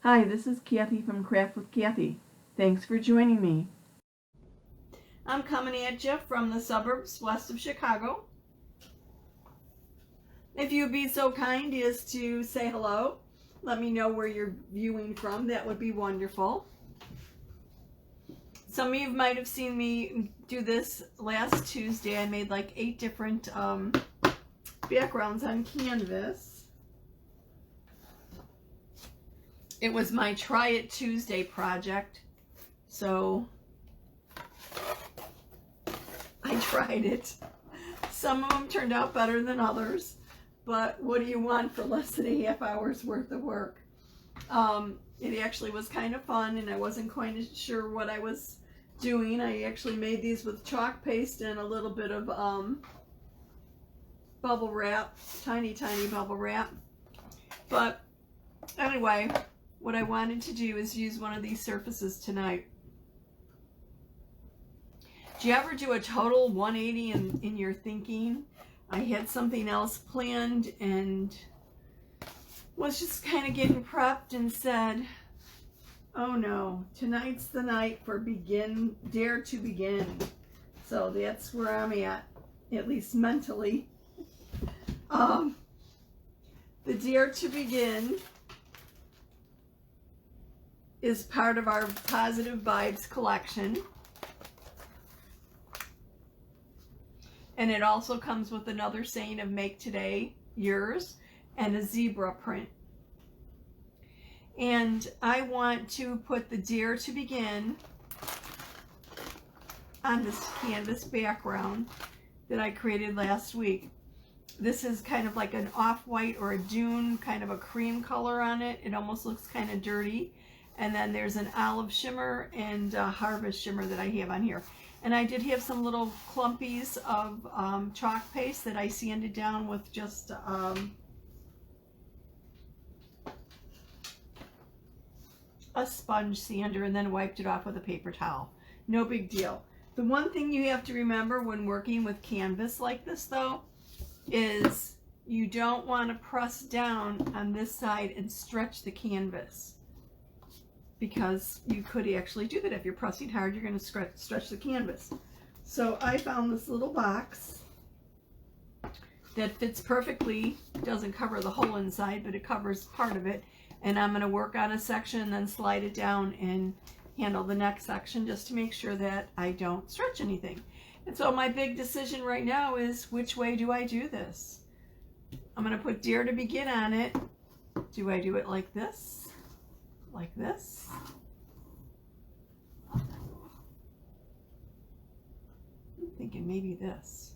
Hi, this is Kathie from Craft with Kathie. Thanks for joining me. I'm coming at you from the suburbs west of Chicago. If you'd be so kind as to say hello, let me know where you're viewing from. That would be wonderful. Some of you might have seen me do this last Tuesday. I made like 8 different backgrounds on canvas. It was my Try It Tuesday project, so I tried it. Some of them turned out better than others, but what do you want for less than a half hour's worth of work? It actually was kind of fun, and I wasn't quite sure what I was doing. I actually made these with chalk paste and a little bit of bubble wrap, tiny bubble wrap. But anyway, what I wanted to do is use one of these surfaces tonight. Do you ever do a total 180 in your thinking? I had something else planned and was just kind of getting prepped and said, oh no, tonight's the night for Dare to Begin. So that's where I'm at least mentally. The Dare to Begin is part of our Positive Vibes collection. And it also comes with another saying of Make Today Yours and a zebra print. And I want to put the Dare to Begin on this canvas background that I created last week. This is kind of like an off-white or a dune, kind of a cream color on it. It almost looks kind of dirty. And then there's an olive shimmer and a harvest shimmer that I have on here. And I did have some little clumpies of chalk paste that I sanded down with just a sponge sander and then wiped it off with a paper towel. No big deal. The one thing you have to remember when working with canvas like this though is you don't want to press down on this side and stretch the canvas, because you could actually do that. If you're pressing hard, you're going to stretch the canvas. So I found this little box that fits perfectly. It doesn't cover the whole inside, but it covers part of it. And I'm going to work on a section and then slide it down and handle the next section just to make sure that I don't stretch anything. And so my big decision right now is, which way do I do this? I'm going to put Dare to Begin on it. Do I do it like this? Like this? I'm thinking maybe this.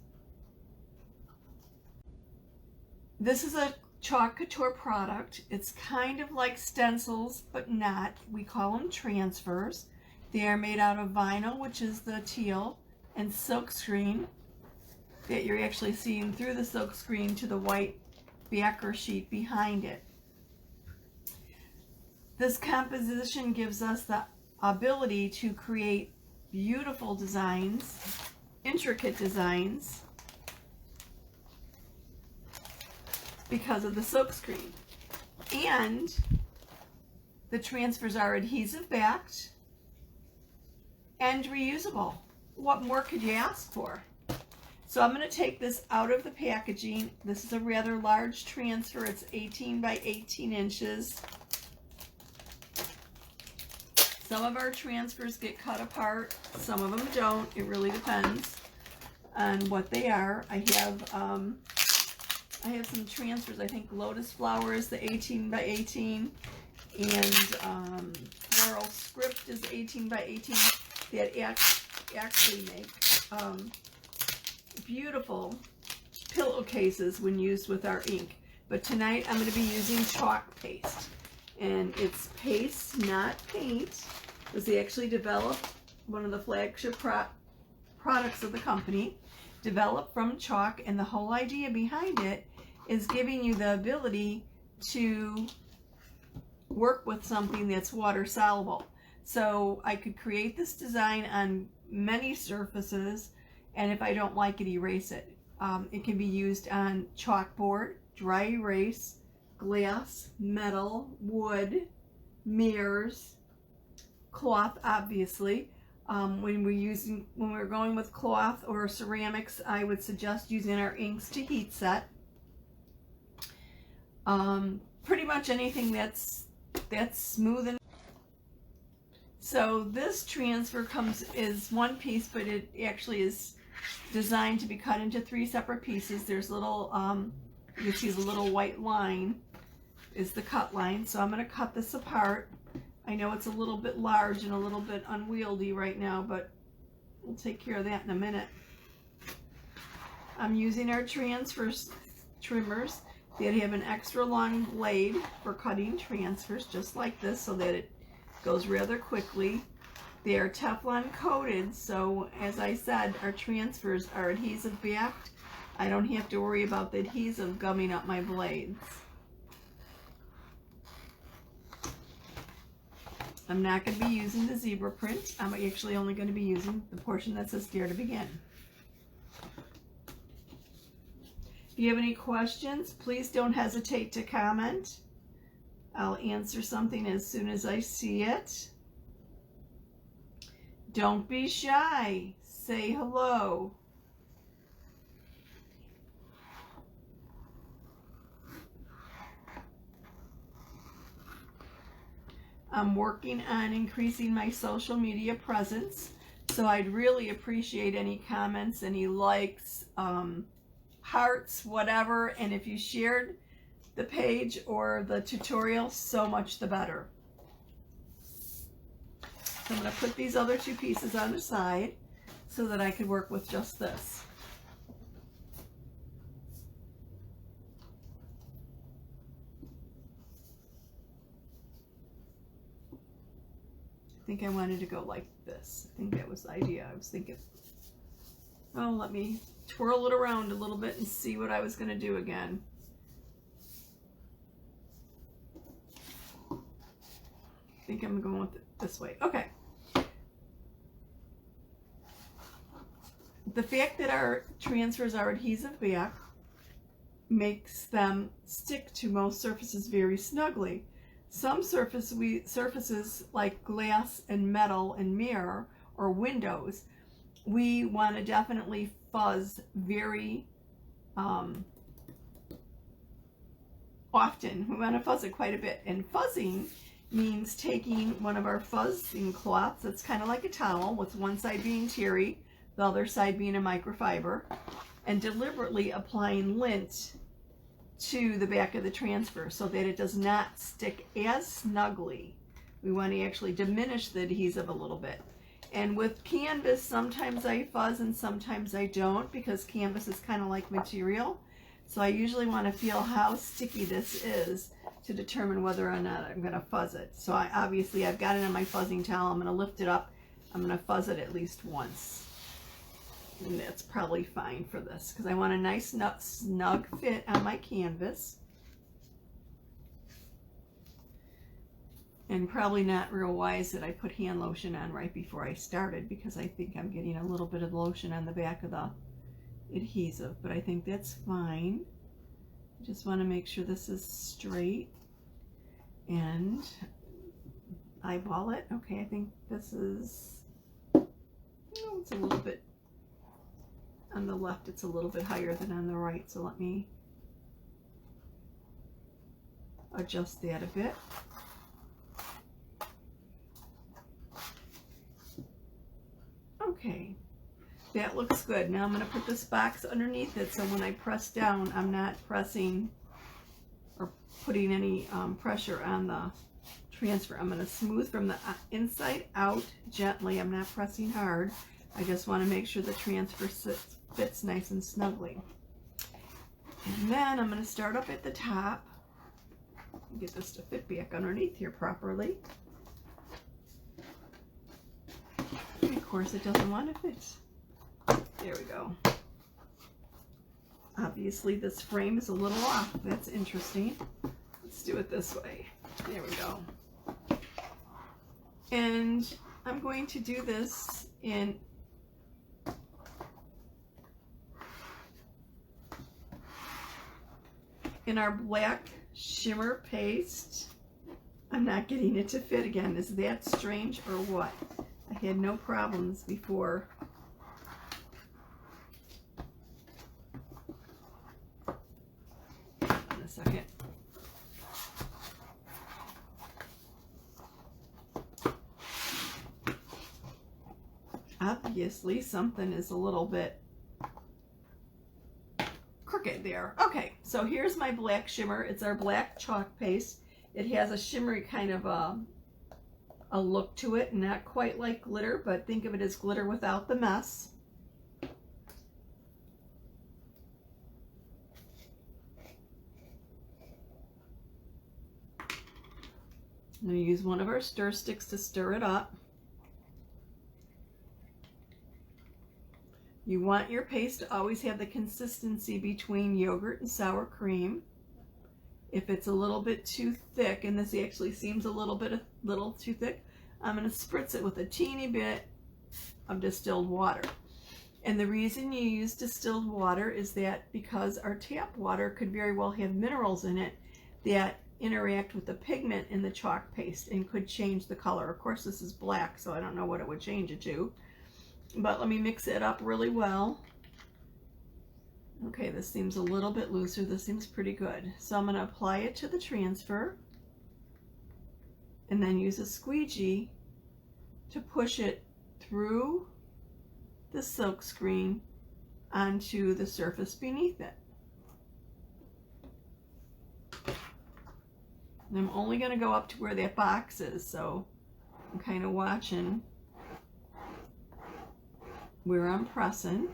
This is a chalk couture product. It's kind of like stencils, but not. We call them transfers. They are made out of vinyl, which is the teal, and silkscreen that you're actually seeing through the silkscreen to the white backer sheet behind it. This composition gives us the ability to create beautiful designs, intricate designs, because of the silkscreen. And the transfers are adhesive backed and reusable. What more could you ask for? So I'm going to take this out of the packaging. This is a rather large transfer. It's 18 by 18 inches. Some of our transfers get cut apart, some of them don't. It really depends on what they are. I have some transfers. I think Lotus Flower is the 18 by 18, and Floral Script is 18 by 18. That actually make beautiful pillowcases when used with our ink. But tonight I'm going to be using chalk paste, and it's paste, not paint. Because they actually developed one of the flagship products of the company, developed from chalk, and the whole idea behind it is giving you the ability to work with something that's water soluble. So I could create this design on many surfaces, and if I don't like it, erase it. It can be used on chalkboard, dry erase, glass, metal, wood, mirrors, cloth, obviously. When we're going with cloth or ceramics, I would suggest using our inks to heat set. Pretty much anything that's smooth. And so this transfer is one piece, but it actually is designed to be cut into 3 separate pieces. There's little, you see the little white line is the cut line. So I'm going to cut this apart. I know it's a little bit large and a little bit unwieldy right now, but we'll take care of that in a minute. I'm using our transfer trimmers that have an extra long blade for cutting transfers, just like this, so that it goes rather quickly. They are Teflon coated, so as I said, our transfers are adhesive backed. I don't have to worry about the adhesive gumming up my blades. I'm not going to be using the zebra print. I'm actually only going to be using the portion that says Dare to Begin. If you have any questions, please don't hesitate to comment. I'll answer something as soon as I see it. Don't be shy. Say hello. I'm working on increasing my social media presence, so I'd really appreciate any comments, any likes, hearts, whatever, and if you shared the page or the tutorial, so much the better. So I'm going to put these other 2 pieces on the side so that I could work with just this. I think I wanted to go like this. I think that was the idea. I was thinking, oh, let me twirl it around a little bit and see what I was going to do again. I think I'm going with it this way. Okay. The fact that our transfers are adhesive back makes them stick to most surfaces very snugly. Some surfaces like glass and metal and mirror or windows, we want to definitely fuzz very often. We want to fuzz it quite a bit. And fuzzing means taking one of our fuzzing cloths that's kind of like a towel, with one side being terry, the other side being a microfiber, and deliberately applying lint to the back of the transfer so that it does not stick as snugly. We want to actually diminish the adhesive a little bit. And with canvas, sometimes I fuzz and sometimes I don't, because canvas is kind of like material. So I usually want to feel how sticky this is to determine whether or not I'm going to fuzz it. So obviously I've got it on my fuzzing towel. I'm going to lift it up. I'm going to fuzz it at least once. And that's probably fine for this, because I want a nice snug fit on my canvas. And probably not real wise that I put hand lotion on right before I started, because I think I'm getting a little bit of lotion on the back of the adhesive, but I think that's fine. I just want to make sure this is straight and eyeball it. Okay, I think this is, it's a little bit, on the left it's a little bit higher than on the right, so let me adjust that a bit. Okay, that looks good. Now I'm going to put this box underneath it, so when I press down, I'm not pressing or putting any pressure on the transfer. I'm going to smooth from the inside out gently. I'm not pressing hard. I just want to make sure the transfer fits nice and snugly. And then I'm going to start up at the top. Get this to fit back underneath here properly. And of course it doesn't want to fit. There we go. Obviously this frame is a little off. That's interesting. Let's do it this way. There we go. And I'm going to do this in our black shimmer paste. I'm not getting it to fit again. Is that strange or what? I had no problems before. In a second. Obviously, something is a little bit crooked there. Okay, so here's my black shimmer. It's our black chalk paste. It has a shimmery kind of a look to it, not quite like glitter, but think of it as glitter without the mess. I'm going to use one of our stir sticks to stir it up. You want your paste to always have the consistency between yogurt and sour cream. If it's a little bit too thick, and this actually seems a little too thick, I'm going to spritz it with a teeny bit of distilled water. And the reason you use distilled water is that because our tap water could very well have minerals in it that interact with the pigment in the chalk paste and could change the color. Of course, this is black, so I don't know what it would change it to. But let me mix it up really well. Okay, this seems a little bit looser. This seems pretty good. So I'm going to apply it to the transfer and then use a squeegee to push it through the silk screen onto the surface beneath it. And I'm only going to go up to where that box is, so I'm kind of watching where I'm pressing.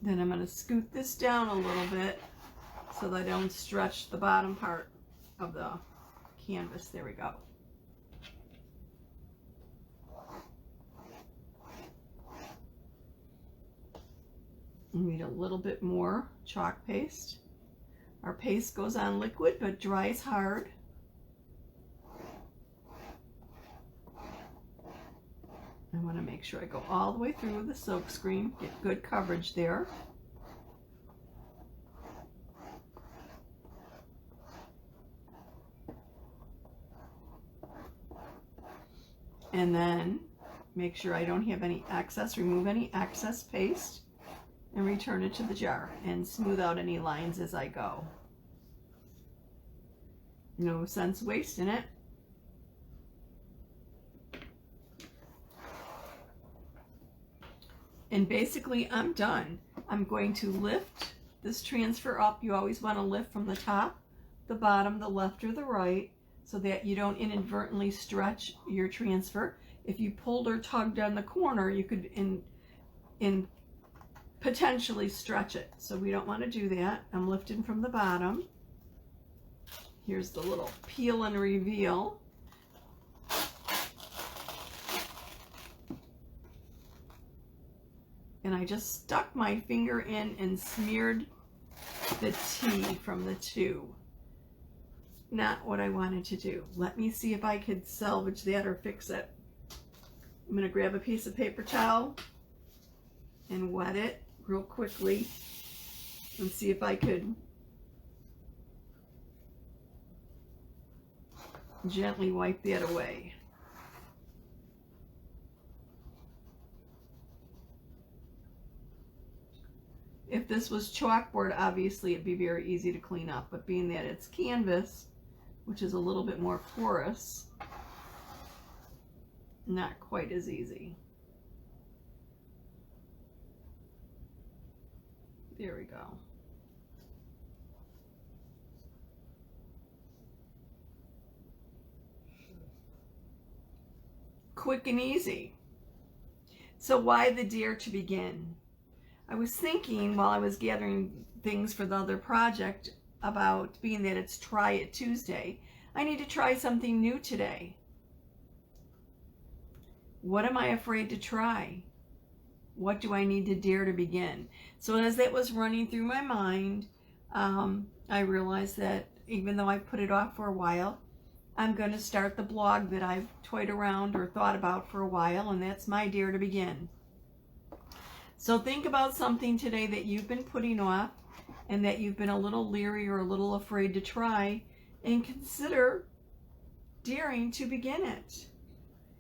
Then I'm going to scoot this down a little bit so that I don't stretch the bottom part of the canvas. There we go. We need a little bit more chalk paste. Our paste goes on liquid but dries hard. I want to make sure I go all the way through the silk screen, get good coverage there. And then make sure I don't have any excess, remove any excess paste and return it to the jar and smooth out any lines as I go. No sense wasting it. And basically I'm done. I'm going to lift this transfer up. You always want to lift from the top, the bottom, the left or the right, so that you don't inadvertently stretch your transfer. If you pulled or tugged on the corner, you could potentially stretch it. So we don't want to do that. I'm lifting from the bottom. Here's the little peel and reveal. And I just stuck my finger in and smeared the T from the two. Not what I wanted to do. Let me see if I could salvage that or fix it. I'm going to grab a piece of paper towel and wet it real quickly and see if I could gently wipe that away. If this was chalkboard, obviously it'd be very easy to clean up, but being that it's canvas, which is a little bit more porous, not quite as easy. There we go. Quick and easy. So why the dare to begin? I was thinking while I was gathering things for the other project about being that it's Try It Tuesday, I need to try something new today. What am I afraid to try? What do I need to dare to begin? So as that was running through my mind, I realized that even though I put it off for a while, I'm going to start the blog that I've toyed around or thought about for a while, and that's my dare to begin. So think about something today that you've been putting off and that you've been a little leery or a little afraid to try, and consider daring to begin it.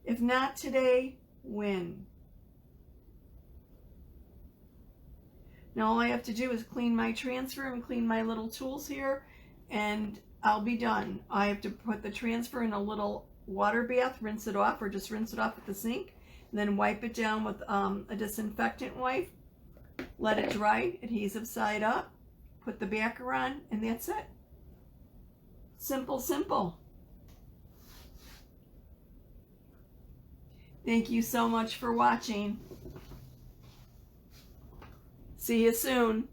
If not today, when? Now all I have to do is clean my transfer and clean my little tools here, and I'll be done. I have to put the transfer in a little water bath, rinse it off, or just rinse it off at the sink, and then wipe it down with a disinfectant wipe, let it dry, adhesive side up, put the backer on, and that's it. Simple, simple. Thank you so much for watching. See you soon.